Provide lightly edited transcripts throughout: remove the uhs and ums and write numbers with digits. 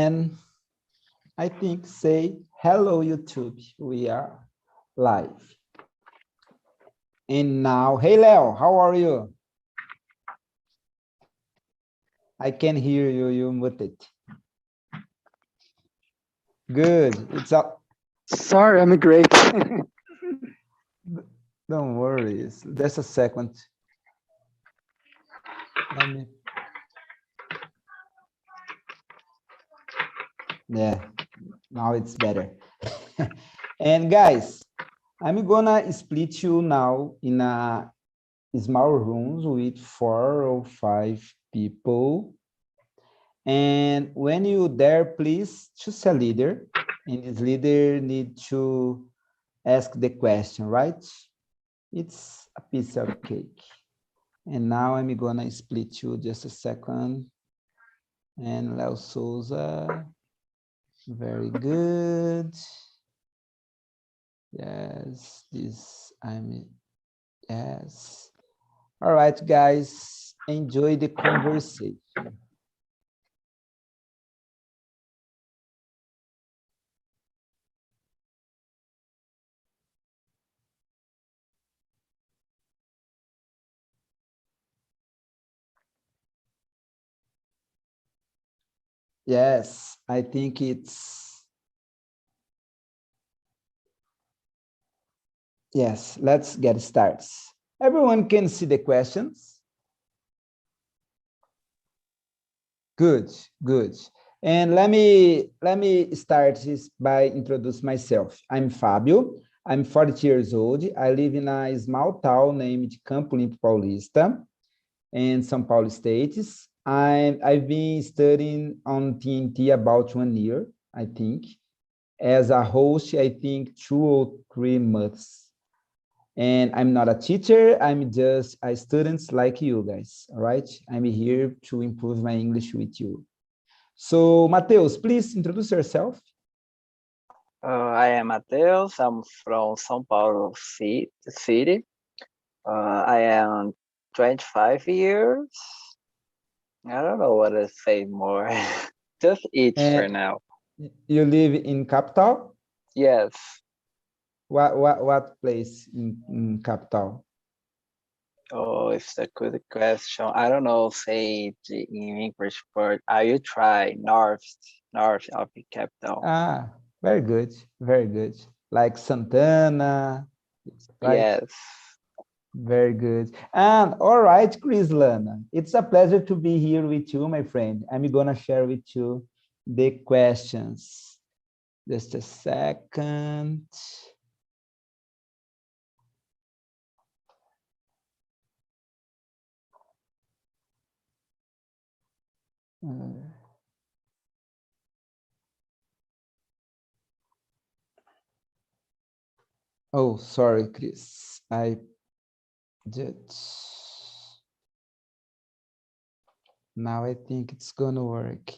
And I think say hello YouTube. We are live. And now, hey Leo, how are you? I can hear you, you muted. Good, it's up. Sorry, I'm great. Don't worry, just a second. Yeah, now it's better. And guys, I'm gonna split you now in a small rooms with 4 or 5 people. And when you there, please choose a leader. And this leader need to ask the question, right? It's a piece of cake. And now I'm gonna split you just a second. And Leo Souza, very good. Yes, this yes. All right, guys, enjoy the conversation. Yes, I think it's, yes, let's get started. Everyone can see the questions? Good, good. And let me start this by introduce myself. I'm Fábio. I'm 40 years old. I live in a small town named Campo Limpo Paulista in São Paulo State. I've been studying on TNT about 1 year, I think. As a host, I think 2 or 3 months. And I'm not a teacher, I'm just a student like you guys, all right? I'm here to improve my English with you. So, Mateus, please introduce yourself. I am Matheus. I'm from São Paulo city. I am 25 years. I don't know what to say more. Just eat for now. You live in capital? Yes. What place in capital? Oh, it's a good question. I don't know, say it in English, but I will try north of the capital. Ah, very good, very good. Like Santana, right? Yes. Very good. And all right, Crislana, it's a pleasure to be here with you, my friend. I'm gonna share with you the questions. Just a second. Oh, sorry, Chris. I did. Now I think it's gonna work.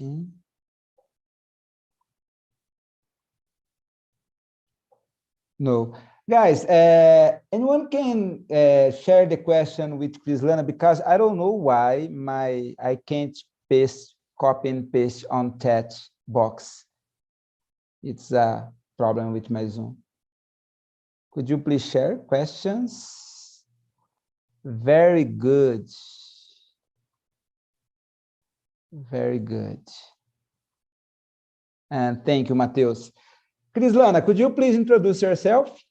No. Guys, anyone can share the question with Crislana, because I don't know why I can't copy and paste on chat box. It's a problem with my Zoom. Could you please share questions? Very good. Very good. And thank you, Mateus. Crislana, could you please introduce yourself?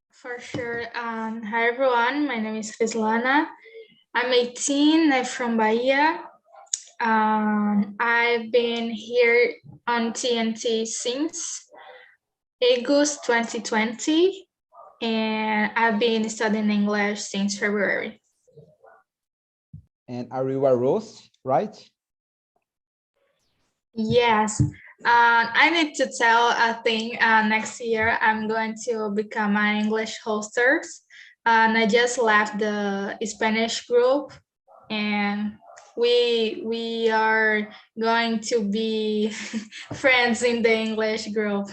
For sure. Hi, everyone. My name is Crislana. I'm 18. I'm from Bahia. I've been here on TNT since August 2020, and I've been studying English since February. And are you a host, right? Yes. I need to tell a thing. Next year, I'm going to become an English hoster. And I just left the Spanish group, and we are going to be friends in the English group.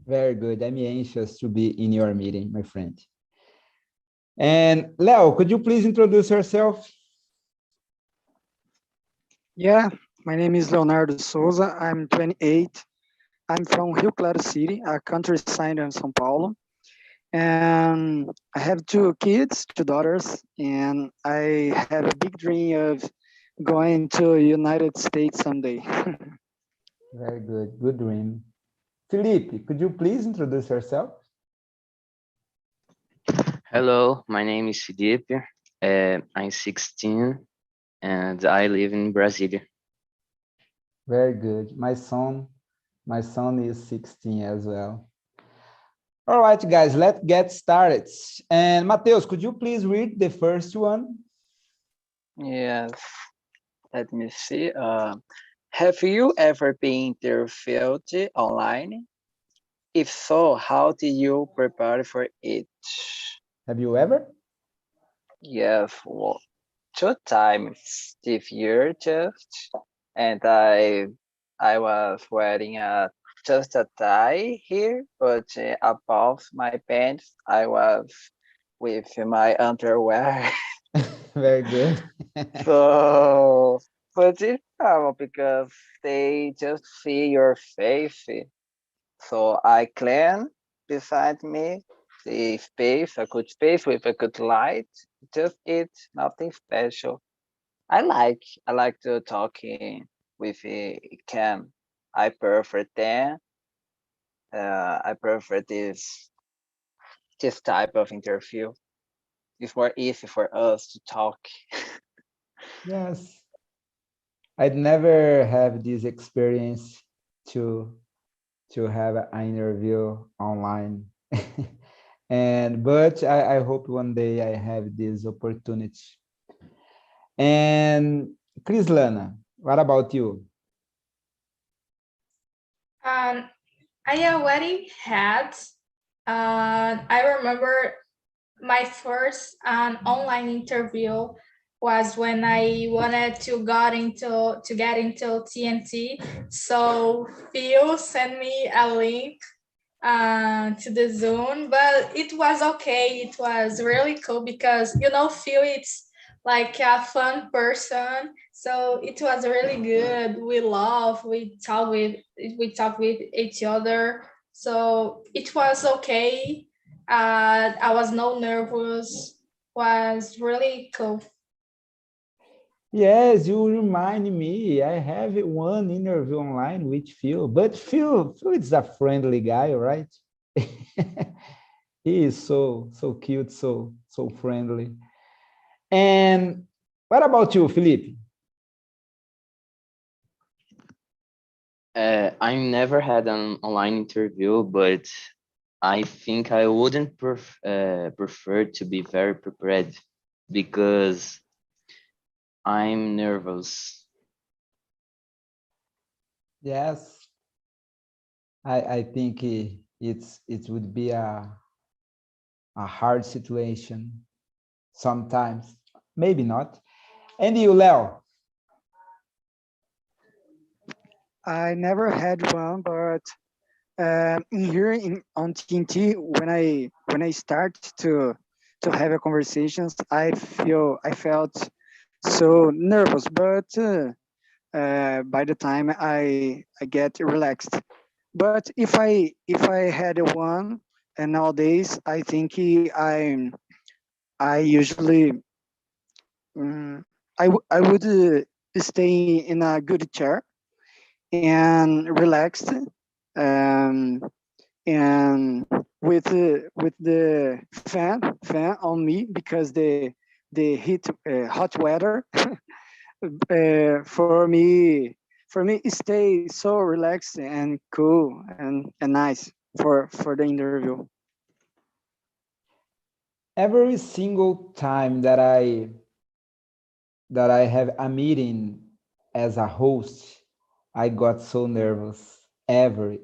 Very good. I'm anxious to be in your meeting, my friend. And Leo, could you please introduce yourself? Yeah, my name is Leonardo Souza. I'm 28. I'm from Rio Claro City, a countryside in São Paulo. And I have two kids, two daughters, and I have a big dream of going to United States someday. Very good. Good dream. Felipe, could you please introduce yourself? Hello, my name is Felipe. I'm 16 and I live in Brasilia. Very good. My son is 16 as well. All right, guys, let's get started. And Mateus, could you please read the first one? Yes. Let me see. Have you ever been interviewed online? If so, how did you prepare for it? Have you ever? Yes, well, 2 times this year just, and I was wearing just a tie here, but above my pants I was with my underwear. Very good. So, but it's normal because they just see your face. So I clean beside me the space, a good space with a good light. Just it, nothing special. I like to talking with Cam. I prefer them. I prefer this type of interview. It's more easy for us to talk. Yes. I'd never have this experience to have an interview online. But I hope one day I have this opportunity. And Krislana, what about you? I already had. I remember my first online interview was when I wanted to get into TNT. So Phil sent me a link to the Zoom, but it was okay. It was really cool because Phil, it's like a fun person. So it was really good. We laugh, we talk with each other. So it was okay. I was no nervous. Was really cool. Yes, you remind me. I have one interview online with Phil, but Phil is a friendly guy, right? He is so cute, so friendly. And what about you, Felipe? I never had an online interview, but I think I wouldn't prefer to be very prepared because I'm nervous. Yes, I think it would be a hard situation sometimes, maybe not. And you, Leo? I never had one, but on TNT, when I start to have a conversations, I felt so nervous, but by the time I get relaxed. But if I had one, and nowadays I think I usually I would stay in a good chair and relaxed, um, and with the fan on me because the heat hot weather for me it stays so relaxed and cool and nice for the interview. Every single time that I have a meeting as a host, I got so nervous. Ever.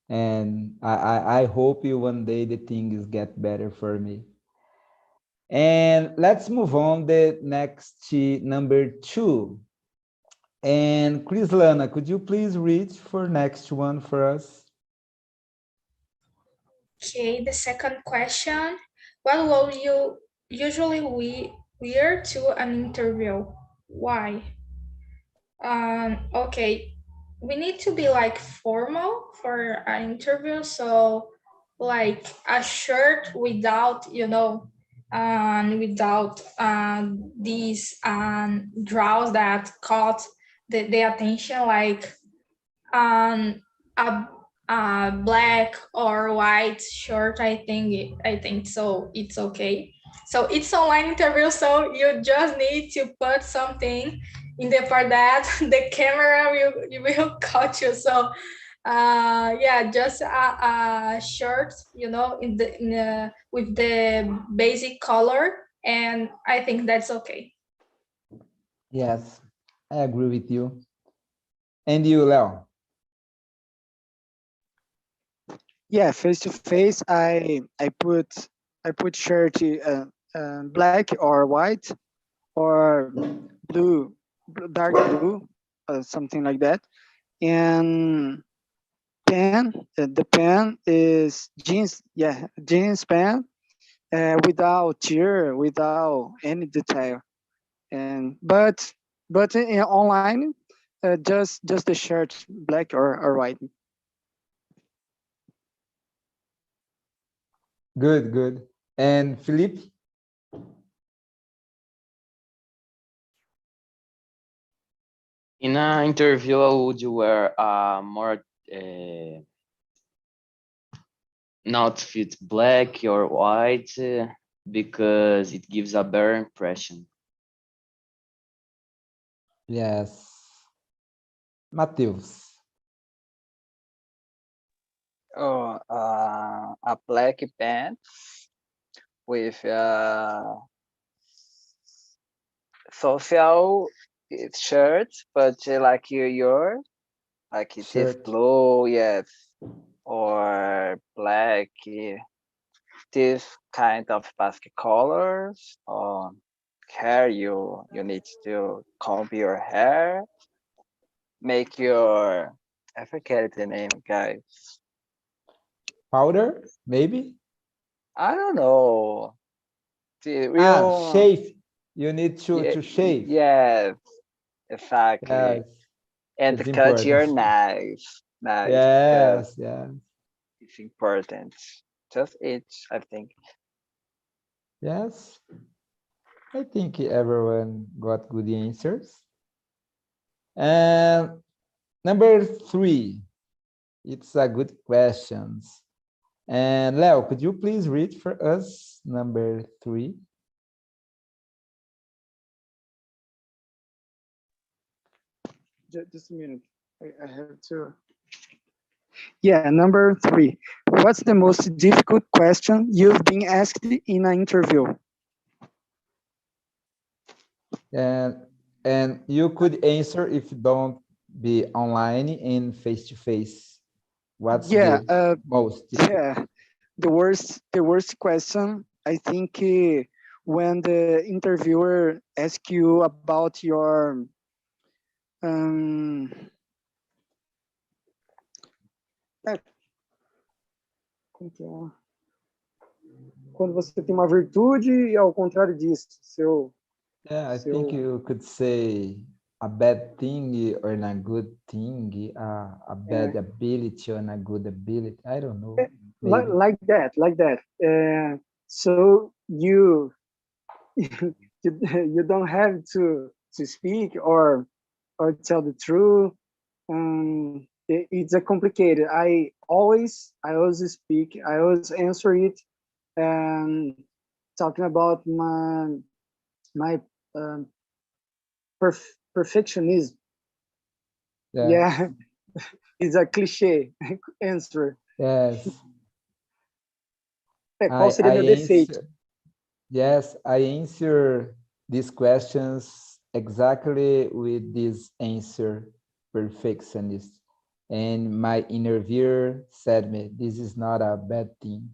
And I hope you one day the things get better for me. And let's move on the next number 2. And Krislana, could you please read for next one for us? Okay, the second question. What will you usually wear to an interview? Why? Okay, we need to be like formal for an interview, so like a shirt without, without these draws that caught the attention, like um, a, a black or white shirt. I think so. It's okay. So it's online interview, so you just need to put something in the part that the camera will catch you. So yeah, just a shirt, with the basic color, and I think that's okay. Yes, I agree with you. And you, Leo? Yeah, face to face, I put shirt black or white or blue, dark blue, something like that. And pen, the pen is jeans, yeah, jeans pen, without tear, without any detail. And but in online, just the shirt, black or white. Good, good. And Philippe? In an interview, I would wear more not fit black or white because it gives a better impression. Yes. Matheus? Oh, a black pants with social shirt, but like your like it is Shirt. blue, yes, or black. This kind of basket colors. Hair, you need to comb your hair, make your I forget the name, guys. Powder, maybe? I don't know. The real Shave. You need to shave. yes, exactly. Yes, And it's cut important. your knife because Yes, yes. it's important. Just it, I think. Yes. I think everyone got good answers. And number 3, it's a good questions. And Leo, could you please read for us number 3? Just a minute. I have to. Yeah, number 3. What's the most difficult question you've been asked in an interview? And you could answer if you don't be online and face-to-face. What's Yeah, the most difficult? yeah. The worst question, I think, when the interviewer asks you about your um, é, como que é? Quando você tem uma virtude e ao contrário disso, Yeah, I think you could say a bad thing or a good thing, a bad ability or a good ability. I don't know. Maybe. like that. So you you don't have to speak or tell the truth. It's a complicated. I always speak. I always answer it. And talking about my um, perfectionism. Yeah, it's a cliche answer. Yes. Qual seria meu defeito? Yes, I answer these questions exactly with this answer, perfectionist. And my interviewer said me, this is not a bad thing.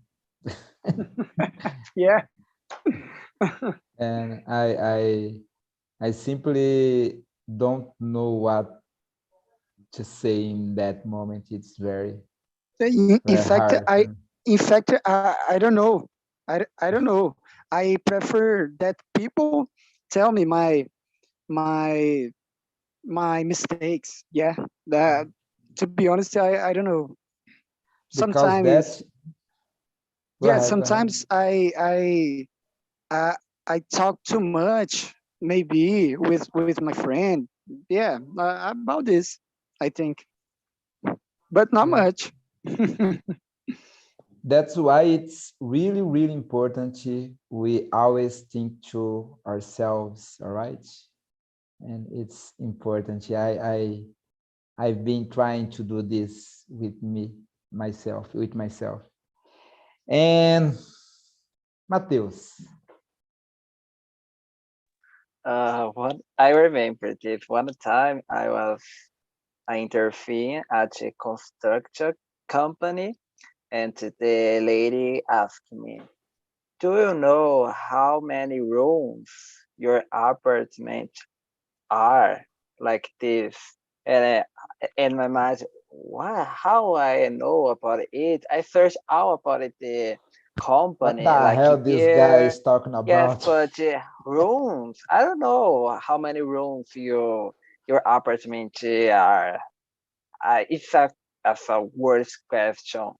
Yeah. And I simply don't know what to say in that moment. It's very In fact, hard. I don't know. I don't know. I prefer that people tell me my mistakes. Yeah, that, to be honest, I don't know. Because Sometimes, go yeah, ahead, go ahead. sometimes I talk too much, maybe with my friend. Yeah, about this, I think, but not Yeah. much. That's why it's really, really important we always think to ourselves, all right? And it's important. I've been trying to do this with myself. And Mateus, What I remember this one time I intervened at a construction company, and the lady asked me, "Do you know how many rooms your apartment are?" Like this, and in my mind, what? How I know about it? I searched out about it, the what company, the like hell this guy year. is talking Yes, about? but rooms. I don't know how many rooms your apartment are. It's a worse question,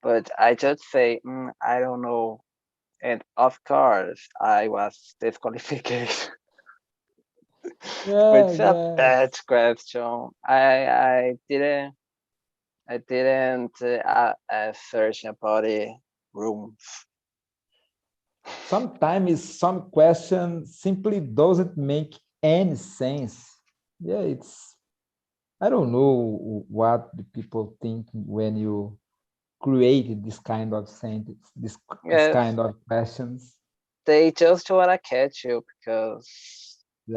but I just say I don't know, and of course I was disqualified. But Yeah, it's a yeah. bad question. I didn't search about the rooms. Sometimes some question simply doesn't make any sense. Yeah, I don't know what the people think when you create this kind of sentence, this Yes, kind of questions. they just wanna catch you because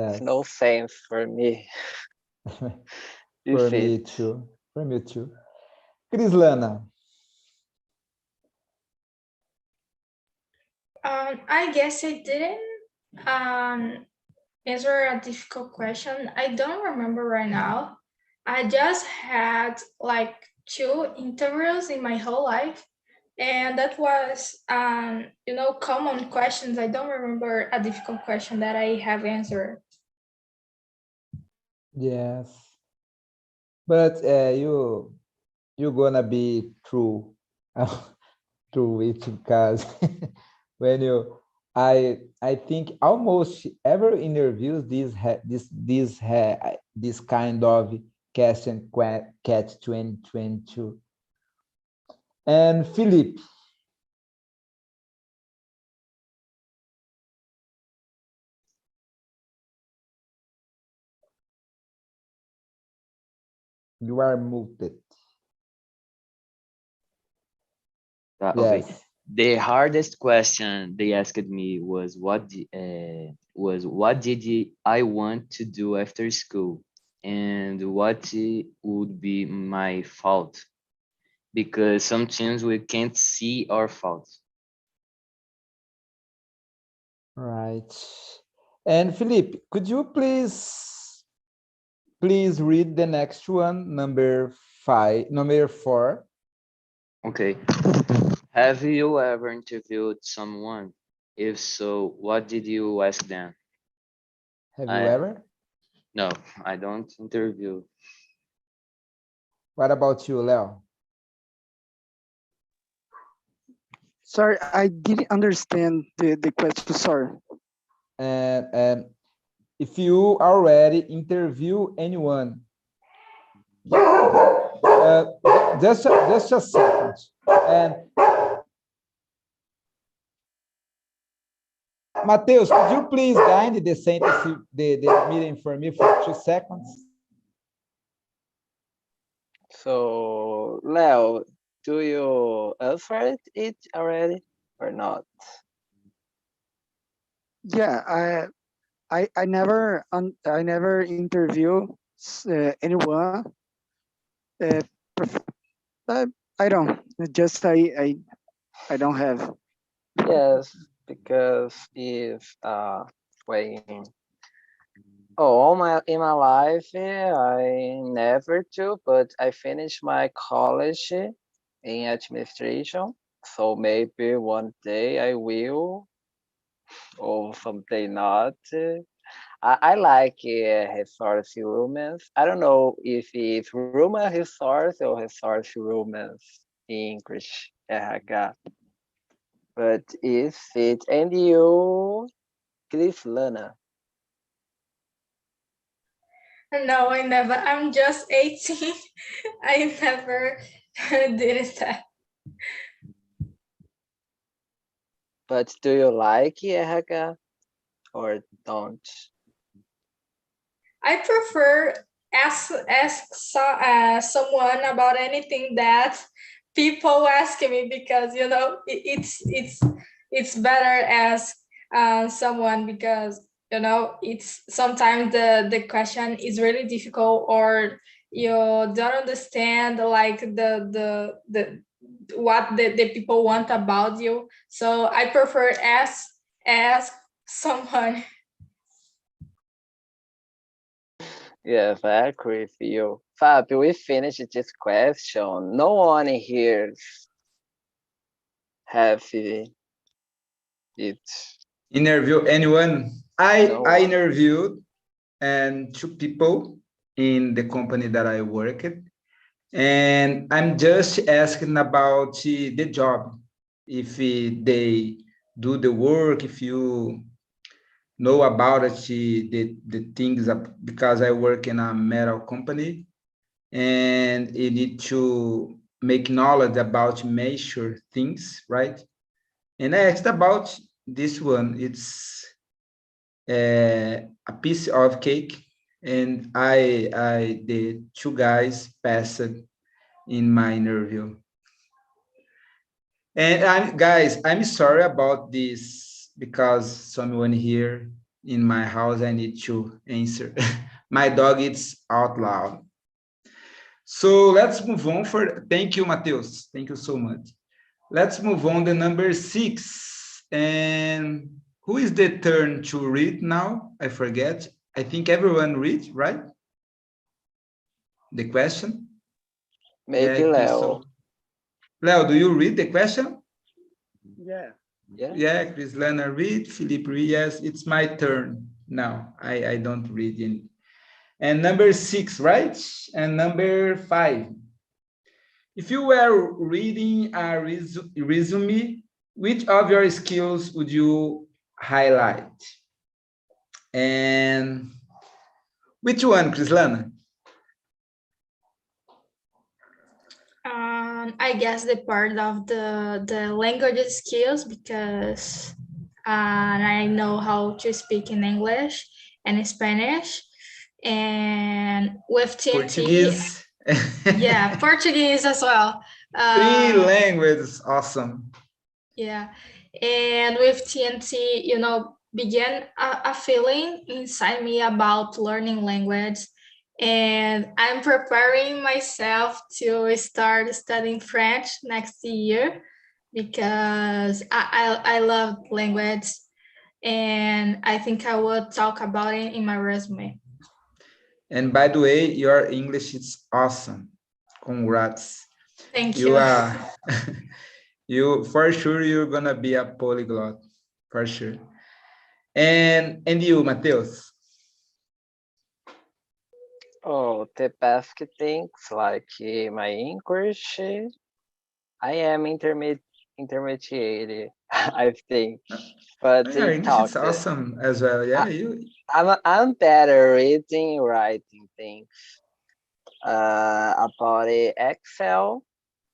it's Yes, no sense for me. You for see. me too. For me too. Crislana, I guess I didn't answer a difficult question. I don't remember right now. I just had like 2 interviews in my whole life, and that was common questions. I don't remember a difficult question that I have answered. yes, but you're gonna be true through it because when I think almost every interviews this kind of catch 2022. And Philip, you are muted. Okay. Yes. The hardest question they asked me was what did I want to do after school, and what would be my fault, because sometimes we can't see our faults. Right. And Philip, could you please read the next one, number 4? Okay. Have you ever interviewed someone? If so, what did you ask them? Have you I ever? No, I don't interview. What about you, Leo? Sorry, I didn't understand the question. Sorry. And if you already interview anyone, uh, just a second. And Mateus, could you please bind the sentence, the meeting for me for 2 seconds? So, Leo, do you answer it already or not? Yeah, I never interview anyone. Uh, pref- I, I don't. Just I don't have. Yes, because if when all my in my life I never do, but I finished my college in administration. So maybe one day I will, or someday not. I like resource humans. I don't know if it's human resource or resource humans in English, RH. But is it, and you, Crislana? No, I never. I'm just 18. I never did that. But do you like RH or don't? I prefer someone about anything that people ask me, because it's better ask someone, because it's sometimes the question is really difficult, or you don't understand like the what the people want about you. So I prefer ask someone. Yes, I agree with you. Fabio, we finished this question. No one here have it. Interview anyone? I No I one. interviewed and 2 people in the company that I work at, and I'm just asking about the job. If they do the work, if you know about it, the things because I work in a metal company, and you need to make knowledge about measure things, right? And I asked about this one. It's a piece of cake, and the 2 guys passed in my interview. And I'm sorry about this because someone here in my house, I need to answer. My dog is out loud. So let's move on thank you, Mateus. Thank you so much. Let's move on to number 6. And who is the turn to read now? I forget. I think everyone read, right? The question? Maybe Yeah, I think Leo. so. Leo, do you read the question? Yeah. Yeah, Crislana read, Philippe read. Yes, it's my turn now. I don't read any. And number 6, right? And number 5. If you were reading a resume, which of your skills would you highlight? And which one, Crislana? I guess the part of the language skills, because I know how to speak in English and Spanish, and with TNT, Portuguese. yeah, Portuguese as well. 3 languages, awesome. Yeah, and with TNT, began a feeling inside me about learning language, and I'm preparing myself to start studying French next year, because I love language, and I think I will talk about it in my resume. And by the way, your English is awesome. Congrats. Thank You you. are, you for sure you're gonna be a polyglot, for sure. And you, Mateus? Oh, the best things like my English. I am intermediate, I think. But Your in English talk, is awesome as well. Yeah, I'm better reading, writing things. About Excel,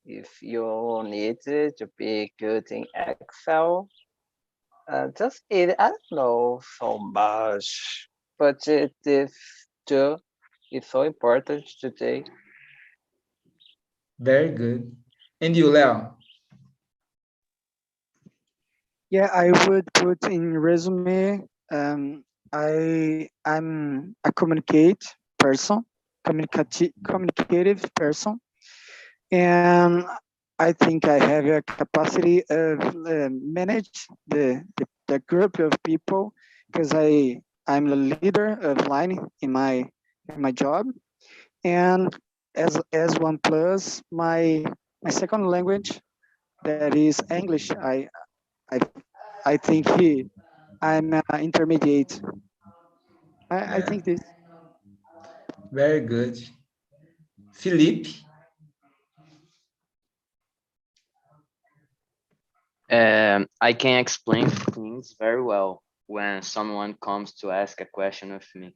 if you need to be good in Excel, just it. I don't know so much, but it is too. It's so important today. very good. And you, Leo? Yeah, I would put in resume. I'm a communicative person, and I think I have a capacity of manage the group of people, because I'm the leader of line in my job, and as one plus my second language, that is English. I I think I'm intermediate. I think this. Very good. Felipe? I can explain things very well when someone comes to ask a question of me.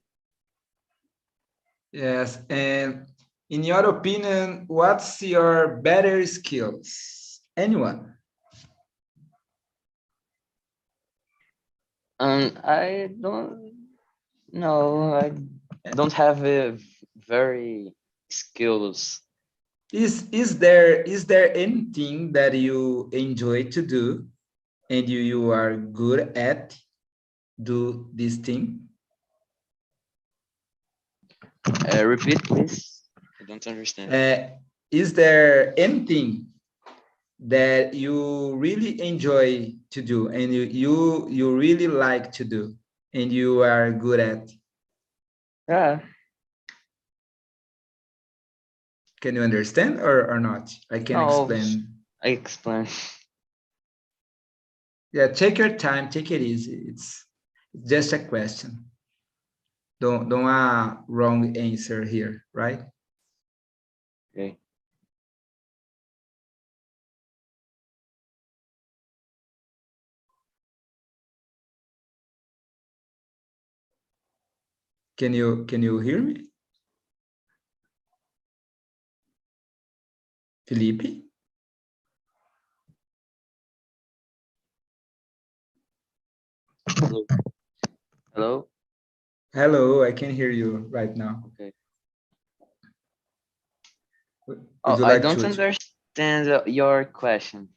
Yes, and in your opinion, what's your better skills? Anyone? I don't know. I don't have a very skills. Is there anything that you enjoy to do and you are good at do this thing? Repeat, please. I don't understand. Is there anything that you really enjoy to do and you really like to do and you are good at? Yeah. Can you understand or not? I can No, explain. I explain. Yeah, take your time, take it easy. It's just a question. Don't a wrong answer here, right? Okay. Can you hear me? Felipe? Hello. Hello. Hello, I can hear you right now. Okay. Would Oh, you I like don't to? understand your question.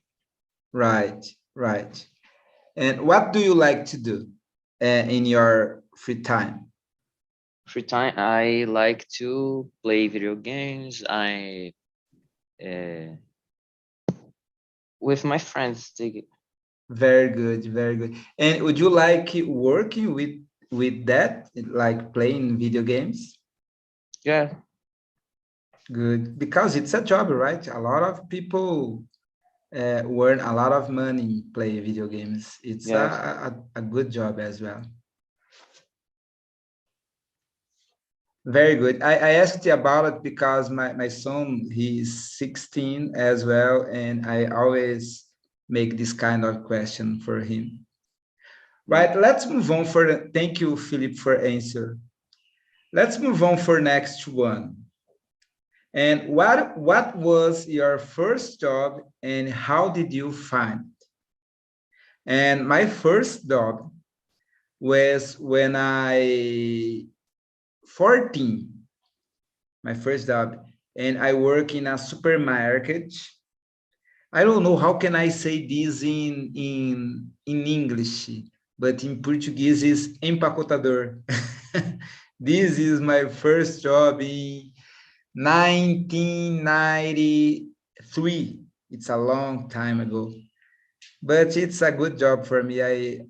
Right, right. And what do you like to do in your free time? Free time, I like to play video games. I with my friends. Very good, very good. And would you like working with that, like playing video games? Yeah. Good, because it's a job, right? A lot of people earn a lot of money play video games. It's Yes. a good job as well. Very good. I asked you about it because my son, he's 16 as well, and I always make this kind of question for him. Right, let's move on thank you, Philip, for answer. Let's move on for next one. And what was your first job and how did you find it? And my first job was when I 14, my first job, and I work in a supermarket. I don't know how can I say this in English, but in Portuguese is empacotador. This is my first job in 1993. It's a long time ago, but it's a good job for me. I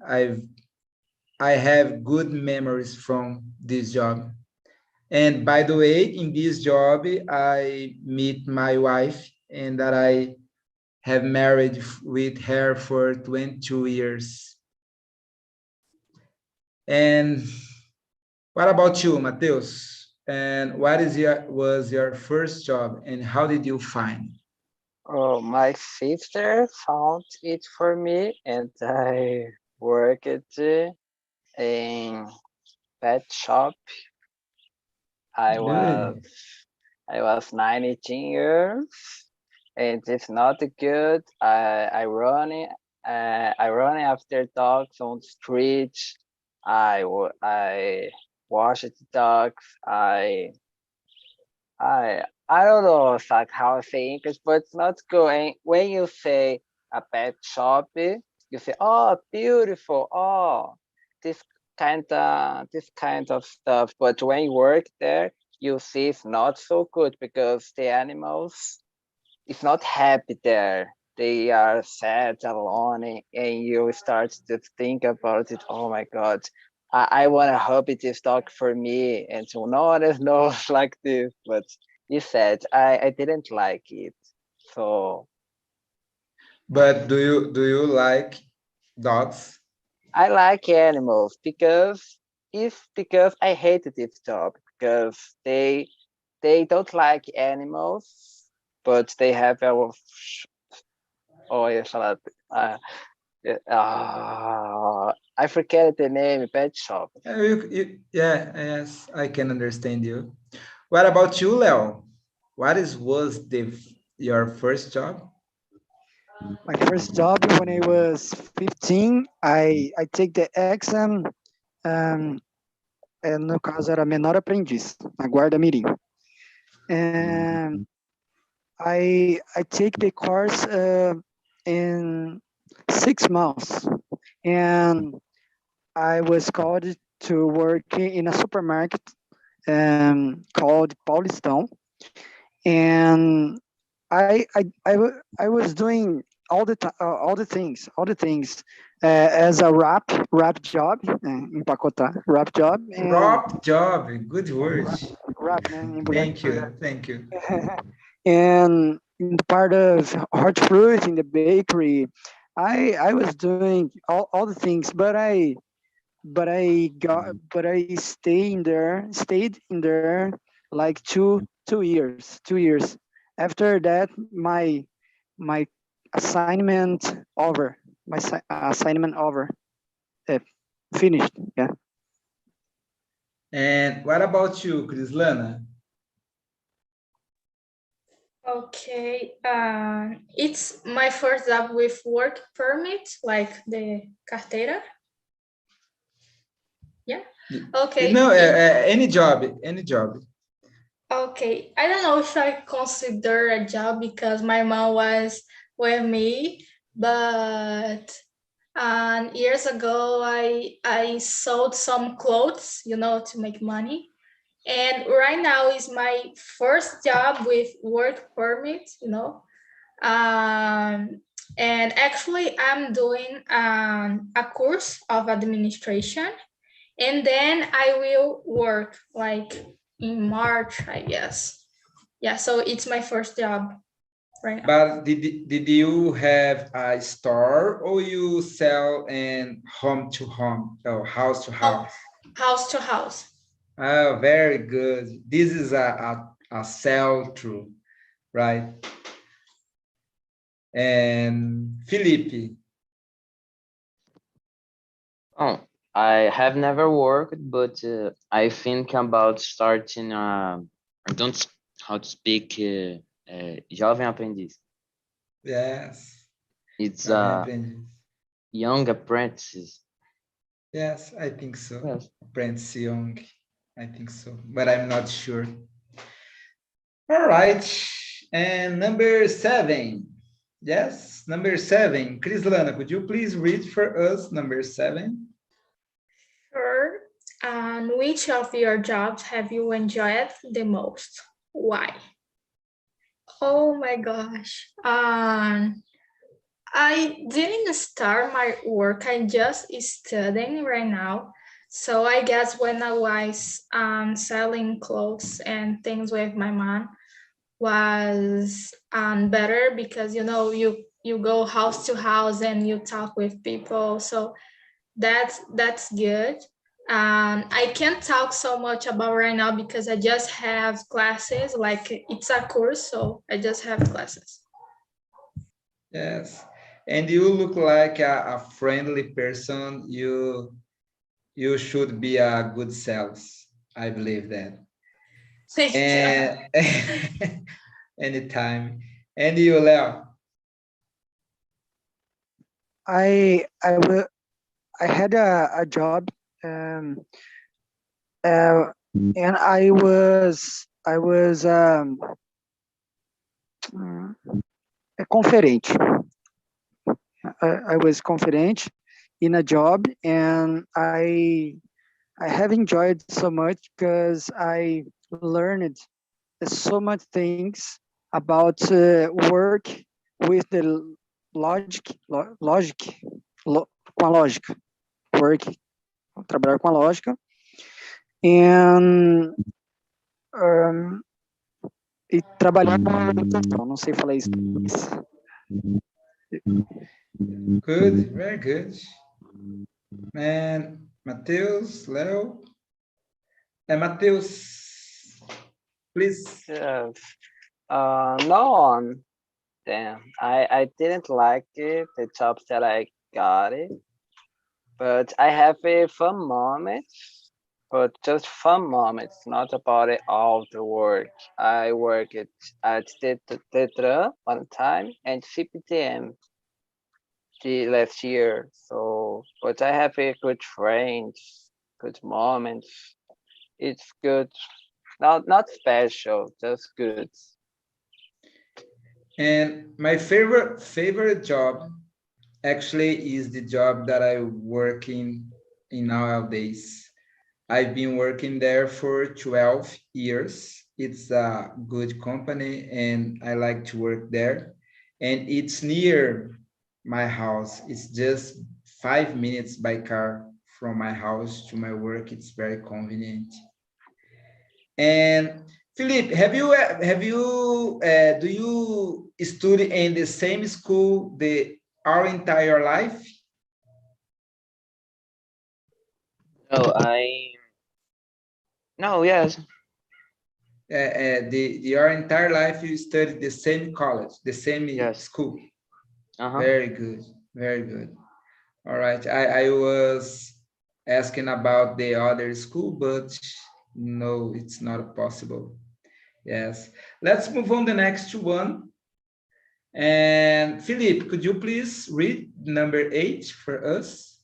have good memories from this job. And by the way, in this job, I meet my wife and that I have married with her for 22 years. And what about you, Mateus? And what was your first job and how did you find? Oh, my sister found it for me, and I worked in pet shop. I was Good. I was 19 years, and it's not good. I run after dogs on the street. I wash the dogs. I don't know it's like how I say English, but it's not going. When you say a pet shop, you say, "Oh, beautiful! Oh, this this kind of stuff." But when you work there, you see it's not so good because the animals is not happy there. They are sad, alone, and you start to think about it. Oh my God, I want to hobby this dog for me, and so no one else knows like this. But you said I didn't like it, so But do you like dogs? I like animals because if because I hated this job because they don't like animals, but they have our oh yeah, I forget the name, pet shop. Yeah, yes, I can understand you. What about you, Leo? Was your first job? My first job when I was 15, I take the exam, um, no caso era menor aprendiz, na guarda mirim. And I take the course in 6 months, and I was called to work in a supermarket called Paulistão, and I was doing all the things as a wrap job, empacotar, wrap job, and Rob job, good word. wrap, né, embrulhar. Thank you. And in the part of horticulture in the bakery, I was doing all the things, but I stayed in there like 2 years. After that, my assignment over. Assignment over. Uh, Finished. Yeah. And what about you, Crislana? Okay, it's my first job with work permit, like the carteira. Yeah. Okay. No, any job, any job. Okay, I don't know if I consider a job because my mom was with me, but years ago I sold some clothes, to make money. And right now is my first job with work permit, and actually I'm doing a course of administration, and then I will work like in March, I guess. Yeah, so it's my first job right now. But did you have a store or you sell in home to home or house to house? House to house. Oh, very good. This is a sell through, right? And Felipe. Oh, I have never worked, but I think about starting. I don't how to speak. Jovem aprendiz. Yes. It's young apprentices. Yes, I think so. Yes. Apprentice young, I think so, but I'm not sure. All right, and number 7. Yes, number 7. Crislana, could you please read for us number 7? Sure. And which of your jobs have you enjoyed the most? Why? Oh my gosh. I didn't start my work. I'm just studying right now. So I guess when I was selling clothes and things with my mom was better because you go house to house and you talk with people. So that's good. I can't talk so much about right now because I just have classes, like it's a course, so I just have classes. Yes, and you look like a friendly person. You should be a good sales. I believe that. Thank you. Anytime. And you, Leo? I had a job, and I was a conferente. I was conferente in a job, and I have enjoyed so much because I learned so much things about work with the com a lógica, work, trabalhar com a lógica, e trabalhar com não sei falar isso. Good, very good. And Mateus, Leo. Mateus, please. Yes. No one. Damn. I didn't like it, the jobs that I got it. But I have a fun moment, but just fun moments, not about it all the work. I work at Tetra one time and CPTM the last year. So, but I have a good friends, good moments. It's good. Not special, just good. And my favorite job actually is the job that I work in nowadays. I've been working there for 12 years. It's a good company and I like to work there. And it's near my house. It's just 5 minutes by car from my house to my work. It's very convenient. And Philippe, do you study in the same school our entire life? No, no, yes, Your entire life you studied the same college, the same yes. school. Uh-huh. Very good, very good. All right, I was asking about the other school, but no, it's not possible. Yes, let's move on the next one. And Philippe, could you please read number 8 for us?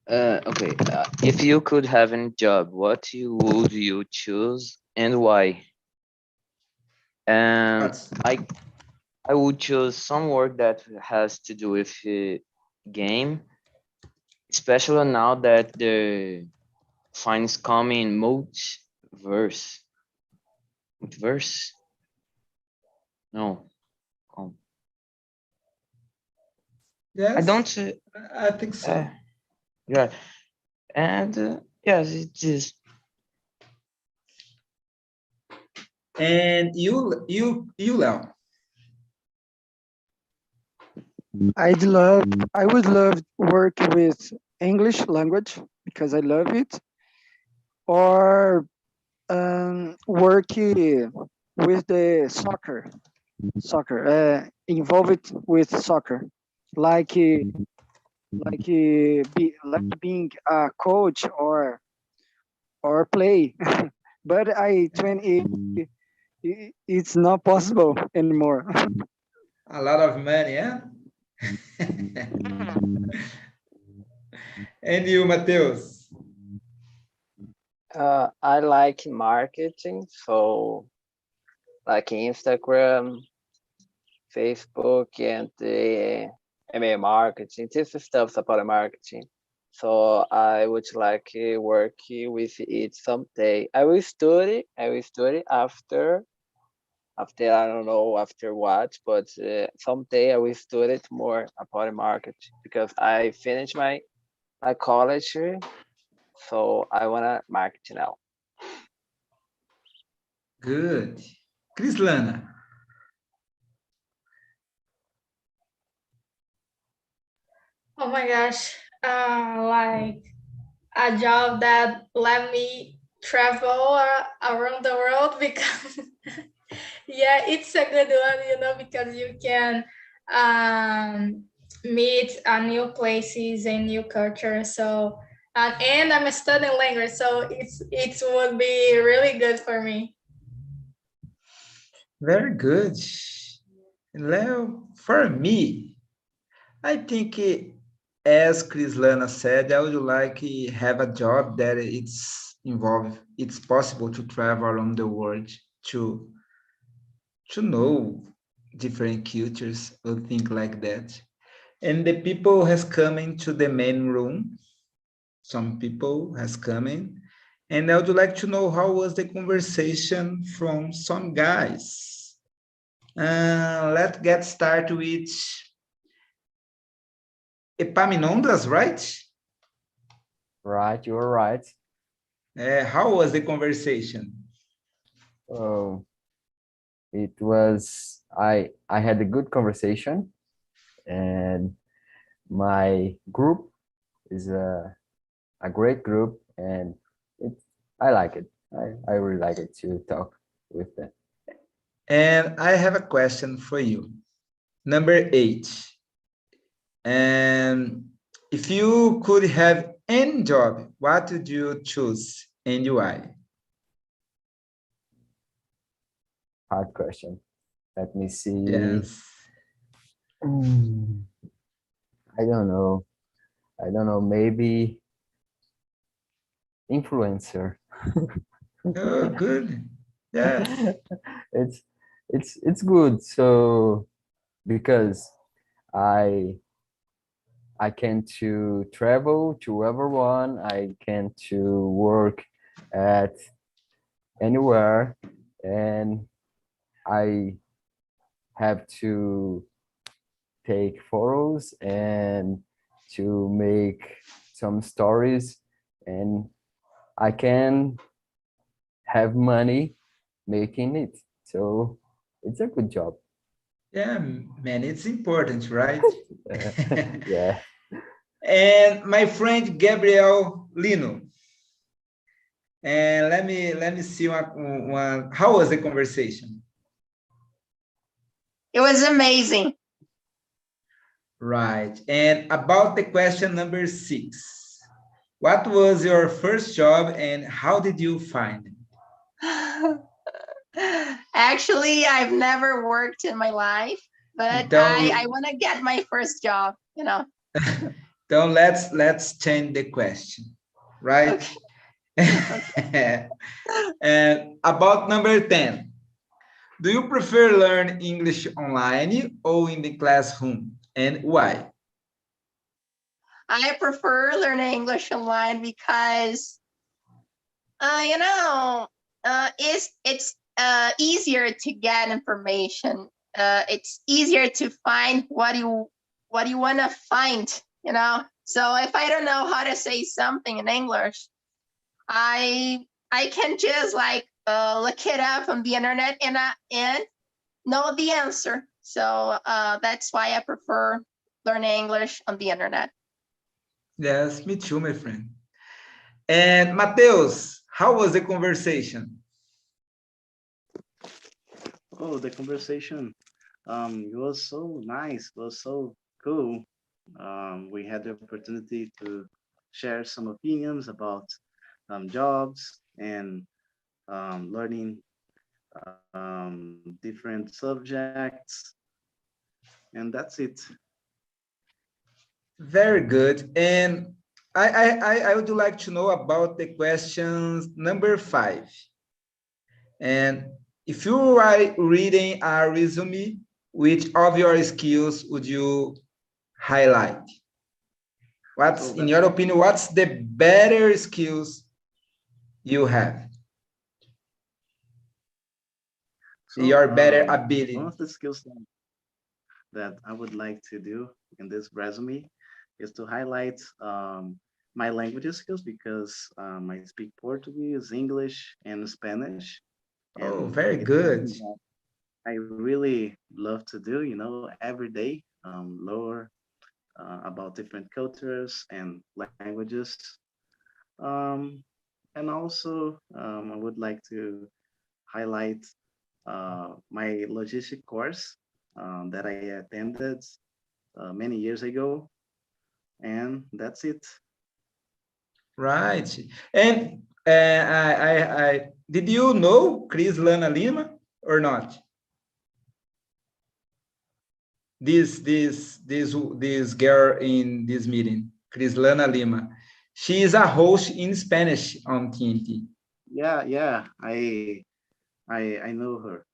Okay. If you could have any job, what would you choose and why? And I would choose some work that has to do with game, especially now that the finds come in multiverse. Multiverse? No. Yes, I don't. I think so. Yeah, and yes, it is. And you, Leo. I would love work with English language because I love it, or work with the soccer, involved with soccer, like like being a coach or play. But it's not possible anymore. A lot of money, yeah? And you, Mateus? I like marketing, so like Instagram, Facebook, and the email marketing. This is stuff about marketing. So I would like to work with it someday. I will study. After I don't know after what, but someday I will study it more about marketing because I finished my college, so I wanna market now. Good. Crislana? Oh my gosh, like a job that let me travel around the world because yeah, it's a good one, because you can meet new places and new cultures. So, and I'm studying language, so it would be really good for me. Very good. Leo, for me, I think as Crislana said, I would like to have a job that it's possible to travel around the world to know different cultures or things like that. And the people has come into the main room. Some people has come in, and I would like to know how was the conversation from some guys. Let's get started with Epaminondas, right? Right, you're right. How was the conversation? Oh, it was, I had a good conversation, and my group is a great group, and I like it. I really like it to talk with them. And I have a question for you. Number 8. And if you could have any job, what would you choose and why? Hard question. Let me see. Yes. I don't know. Maybe influencer. Oh, good. Yes. It's good. So because I can to travel to everyone. I can to work at anywhere, and I have to take photos and to make some stories, and I can have money making it. So it's a good job. Yeah, man, it's important, right? Yeah. And my friend Gabriel Lino. And let me see one. How was the conversation? It was amazing. Right. And about the question number 6. What was your first job and how did you find it? Actually, I've never worked in my life, but I want to get my first job, you know. So let's change the question, right? Okay. And about number 10. Do you prefer learn English online or in the classroom, and why? I prefer learning English online because, you know, it's easier to get information. It's easier to find what you want to find, you know. So if I don't know how to say something in English, I can just like look it up on the internet and know the answer. So that's why I prefer learning English on the internet. Yes, me too, my friend. And Mateus, how was the conversation? Oh, the conversation. It was so nice. It was so cool. We had the opportunity to share some opinions about jobs and learning different subjects, and that's it. Very good. And I would like to know about the questions number 5. And if you are reading a resume, which of your skills would you highlight? What's, in your opinion, what's the better skills you have? So, your better ability. One of the skills that I would like to do in this resume is to highlight my language skills, because I speak Portuguese, English, and Spanish. Oh, And very it's good. something that I really love to do, you know, every day, lower about different cultures and languages. And also, I would like to highlight my logistic course that I attended many years ago, and that's it. Right. And did you know Chris Lana Lima or not? This girl in this meeting, Chris Lana Lima. She is a host in Spanish on TNT. Yeah, I know her.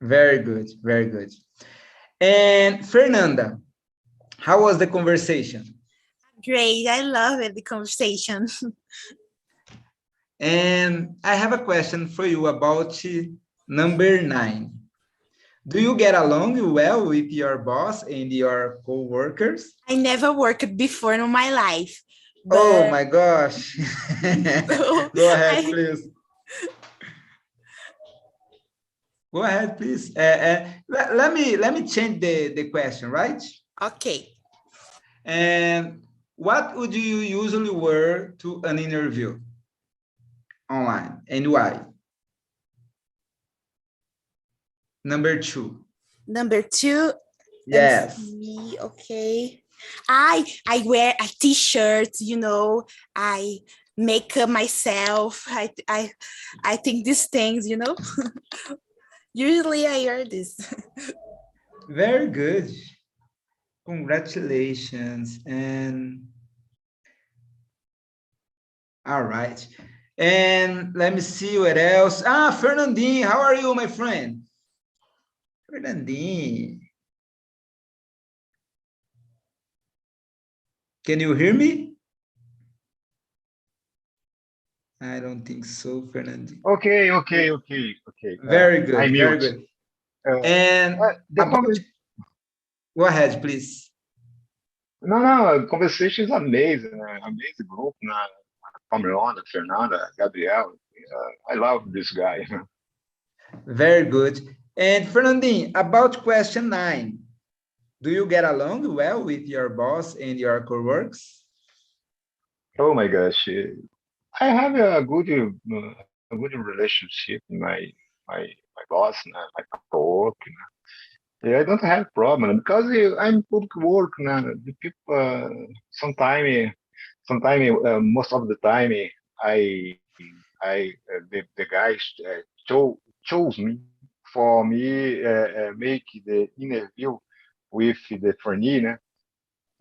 Very good, very good. And Fernanda, how was the conversation? Great, I love it, the conversation. And I have a question for you about number 9. Do you get along well with your boss and your co-workers? I never worked before in my life. Oh my gosh. Go ahead, please. Go ahead, please. Let me change the question, right? Okay. And what would you usually wear to an interview online, and why? Number 2. Number 2. Yes. Me, okay. I wear a t-shirt, you know, I make up myself. I think these things, you know. Usually I wear this. Very good. Congratulations. And all right. And let me see what else. Fernandine, how are you, my friend? Fernandine. Can you hear me? I don't think so, Fernandine. Okay. Very good, I very mute. good. And go ahead, please. No, conversation is amazing. Amazing group. Cameron, Fernanda, Gabriel. I love this guy. Very good. And Fernandine, about question 9, do you get along well with your boss and your co-workers? Oh my gosh, I have a good relationship with my boss, my co-work. Yeah, I don't have problem because I'm public work. The people sometimes most of the time the guys chose me for me make the interview with the trainee. I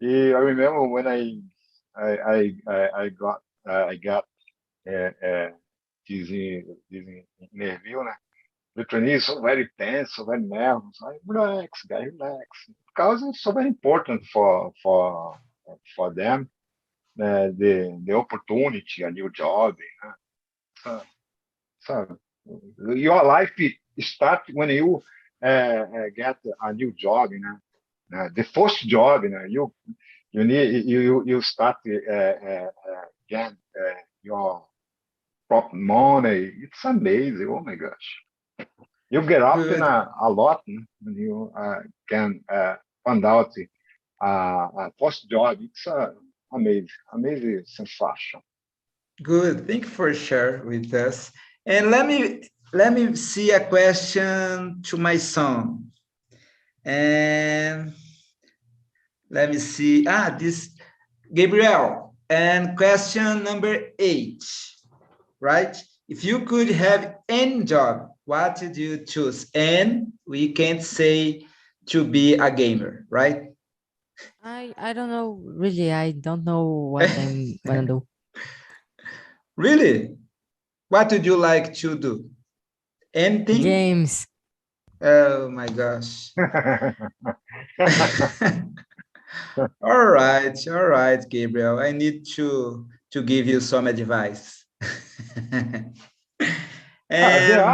remember when I got this interview. The trainee is so very tense, so very nervous. Like, relax, guy, relax, because it's so very important for them the opportunity, a new job. So your life start when you get a new job. The first job. You start get your proper money. It's amazing. Oh my gosh. You get up in a lot when you can find out a first job. It's amazing sensation. Good. Thank you for sharing with us. And let me see a question to my son. And let me see. This Gabriel. And question number 8, right? If you could have any job, what did you choose? And we can't say to be a gamer, right? I don't know, really. I don't know what I'm gonna do. Really? What would you like to do? Anything? Games. Oh my gosh. All right, Gabriel. I need to give you some advice. There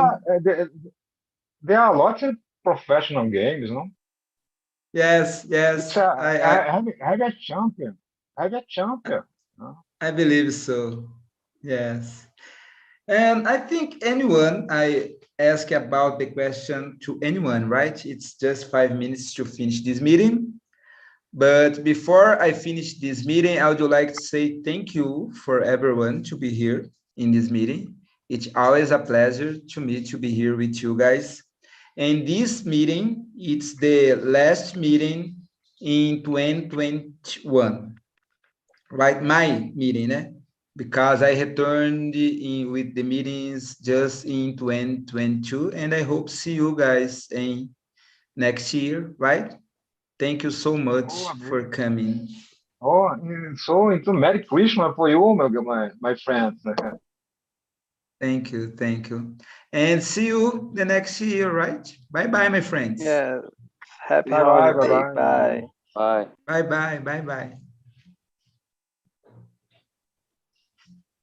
are lots of professional games, no? Yes. I have a champion. No? I believe so. Yes. And I think I ask about the question to anyone, right? It's just 5 minutes to finish this meeting. But before I finish this meeting, I would like to say thank you for everyone to be here in this meeting. It's always a pleasure to me to be here with you guys. And this meeting, it's the last meeting in 2021, right? My meeting, because I returned with the meetings just in 2022, and I hope to see you guys in next year, right? Thank you so much for coming. So it's a Merry Christmas for you, my friends. Thank you. And see you the next year, right? Bye-bye, my friends. Yeah. Happy Bye-bye, holiday. bye-bye. Bye. Bye. Bye-bye.